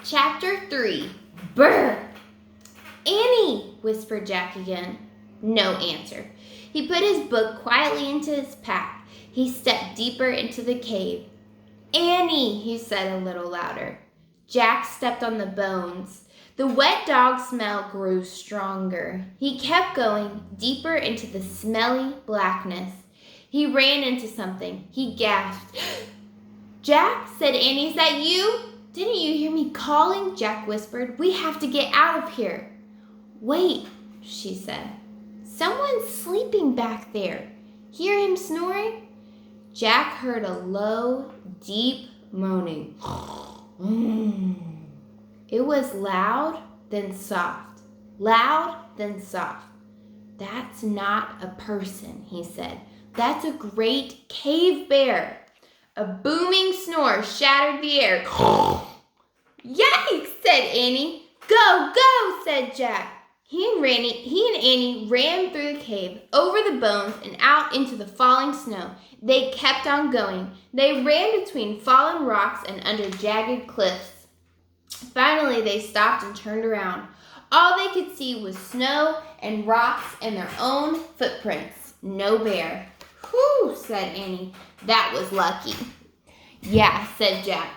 Chapter 3. Brr! Annie, whispered Jack again. No answer. He put his book quietly into his pack. He stepped deeper into the cave. Annie, he said a little louder. Jack stepped on the bones. The wet dog smell grew stronger. He kept going deeper into the smelly blackness. He ran into something. He gasped. Jack, said Annie, is that you? Didn't you hear me calling? Jack whispered. We have to get out of here. Wait, she said. Someone's sleeping back there. Hear him snoring? Jack heard a low, deep moaning. It was loud, then soft. Loud, then soft. That's not a person, he said. That's a great cave bear. A booming snore shattered the air. Yikes, said Annie. Go, go, said Jack. He and Annie ran through the cave, over the bones, and out into the falling snow. They kept on going. They ran between fallen rocks and under jagged cliffs. Finally, they stopped and turned around. All they could see was snow and rocks and their own footprints. No bear. Whew, said Annie. That was lucky. Yeah, said Jack.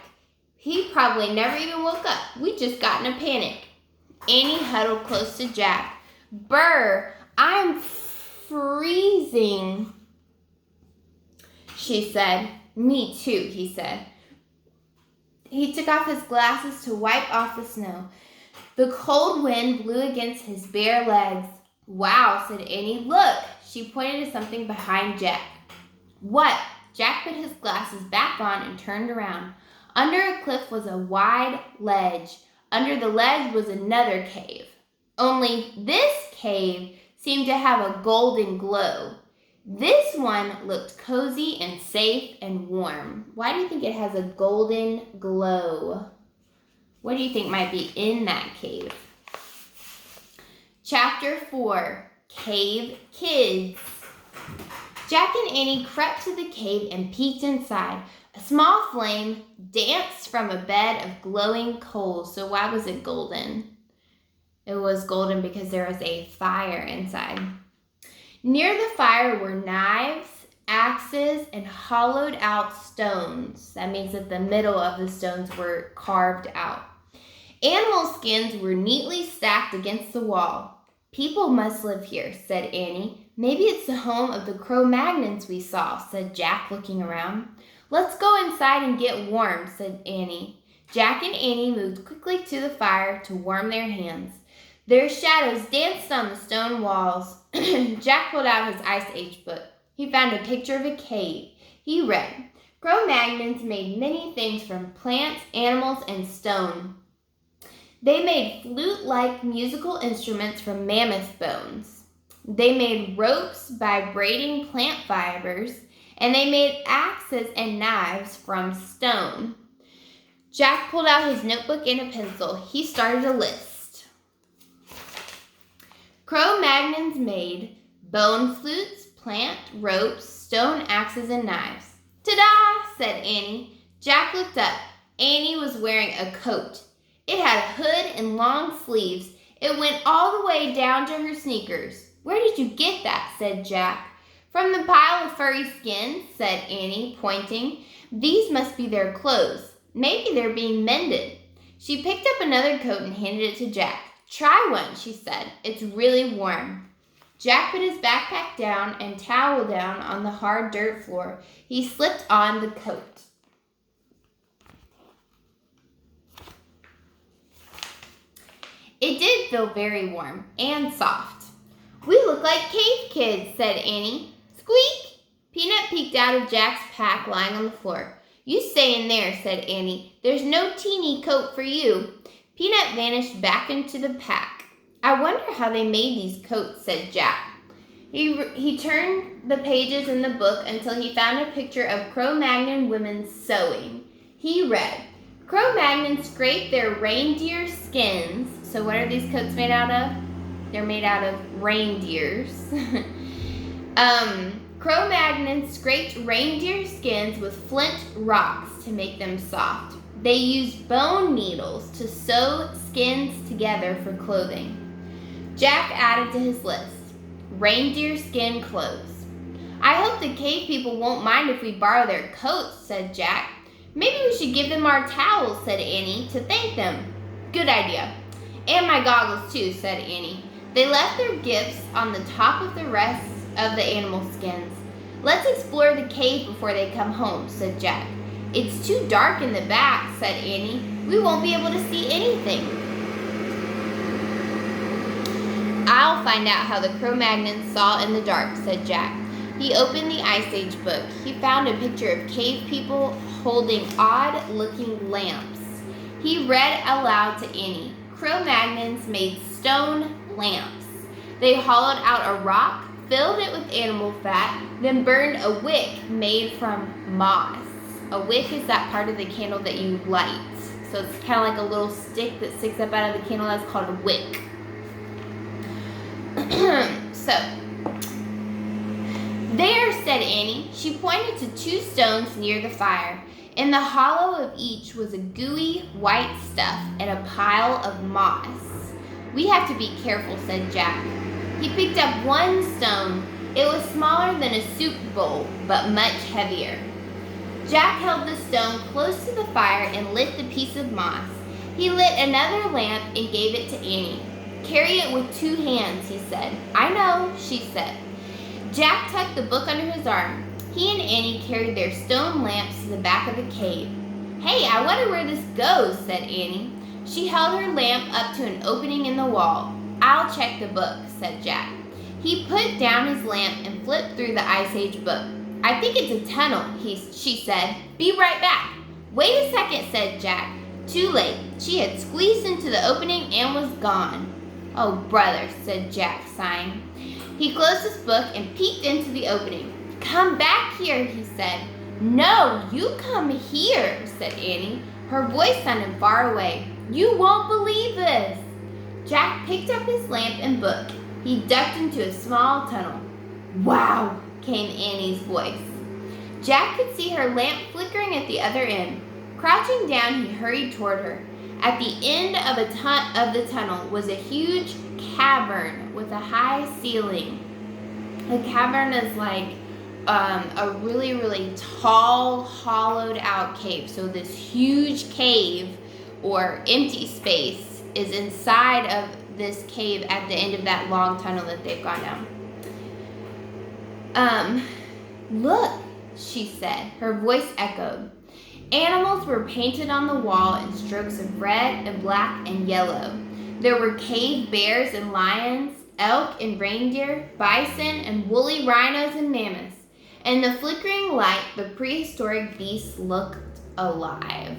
He probably never even woke up. We just got in a panic. Annie huddled close to Jack. Brr, I'm freezing, she said. Me too, he said. He took off his glasses to wipe off the snow. The cold wind blew against his bare legs. Wow, said Annie. Look, she pointed to something behind Jack. What? Jack put his glasses back on and turned around. Under a cliff was a wide ledge. Under the ledge was another cave. Only this cave seemed to have a golden glow. This one looked cozy and safe and warm. Why do you think it has a golden glow? What do you think might be in that cave? Chapter 4. Cave Kids. Jack and Annie crept to the cave and peeked inside. A small flame danced from a bed of glowing coals. So why was it golden? It was golden because there was a fire inside. Near the fire were knives, axes, and hollowed out stones. That means that the middle of the stones were carved out. Animal skins were neatly stacked against the wall. People must live here, said Annie. Maybe it's the home of the Cro-Magnons we saw, said Jack, looking around. Let's go inside and get warm, said Annie. Jack and Annie moved quickly to the fire to warm their hands. Their shadows danced on the stone walls. Jack pulled out his Ice Age book. He found a picture of a cave. He read, Cro-Magnons made many things from plants, animals, and stone. They made flute-like musical instruments from mammoth bones. They made ropes by braiding plant fibers, and they made axes and knives from stone. Jack pulled out his notebook and a pencil. He started a list. Cro-Magnons made bone flutes, plant ropes, stone axes, and knives. Ta-da, said Annie. Jack looked up. Annie was wearing a coat. It had a hood and long sleeves. It went all the way down to her sneakers. Where did you get that? Said Jack. From the pile of furry skins, said Annie, pointing. These must be their clothes. Maybe they're being mended. She picked up another coat and handed it to Jack. Try one, she said. It's really warm. Jack put his backpack down and towel down on the hard dirt floor. He slipped on the coat. It did feel very warm and soft. We look like cave kids, said Annie. Squeak! Peanut peeked out of Jack's pack lying on the floor. You stay in there, said Annie. There's no teeny coat for you. Peanut vanished back into the pack. I wonder how they made these coats, said Jack. He turned the pages in the book until he found a picture of Cro-Magnon women sewing. He read, Cro-Magnons scrape their reindeer skins. So what are these coats made out of? They're made out of reindeers. Cro-Magnons scraped reindeer skins with flint rocks to make them soft. They used bone needles to sew skins together for clothing. Jack added to his list, reindeer skin clothes. I hope the cave people won't mind if we borrow their coats, said Jack. Maybe we should give them our towels, said Annie, to thank them. Good idea. And my goggles too, said Annie. They left their gifts on the top of the rest of the animal skins. Let's explore the cave before they come home, said Jack. It's too dark in the back, said Annie. We won't be able to see anything. I'll find out how the Cro-Magnons saw in the dark, said Jack. He opened the Ice Age book. He found a picture of cave people holding odd-looking lamps. He read aloud to Annie. Cro-Magnons made stone lamps. They hollowed out a rock, filled it with animal fat, then burned a wick made from moss. A wick is that part of the candle that you light. So it's kind of like a little stick that sticks up out of the candle. That's called a wick. So, there, said Annie. She pointed to 2 stones near the fire. In the hollow of each was a gooey white stuff and a pile of moss. We have to be careful, said Jack. He picked up one stone. It was smaller than a soup bowl, but much heavier. Jack held the stone close to the fire and lit the piece of moss. He lit another lamp and gave it to Annie. Carry it with 2 hands, he said. I know, she said. Jack tucked the book under his arm. He and Annie carried their stone lamps to the back of the cave. Hey, I wonder where this goes, said Annie. She held her lamp up to an opening in the wall. I'll check the book, said Jack. He put down his lamp and flipped through the Ice Age book. I think it's a tunnel, she said. Be right back. Wait a second, said Jack. Too late. She had squeezed into the opening and was gone. Oh, brother, said Jack, sighing. He closed his book and peeked into the opening. Come back here, he said. No, you come here, said Annie. Her voice sounded far away. You won't believe this. Jack picked up his lamp and book. He ducked into a small tunnel. Wow, came Annie's voice. Jack could see her lamp flickering at the other end. Crouching down, he hurried toward her. At the end of the tunnel was a huge cavern with a high ceiling. A cavern is like a really, really tall, hollowed out cave. So this huge cave or empty space is inside of this cave at the end of that long tunnel that they've gone down. Look, she said. Her voice echoed. Animals were painted on the wall in strokes of red and black and yellow. There were cave bears and lions, elk and reindeer, bison and woolly rhinos and mammoths. In the flickering light, the prehistoric beasts looked alive.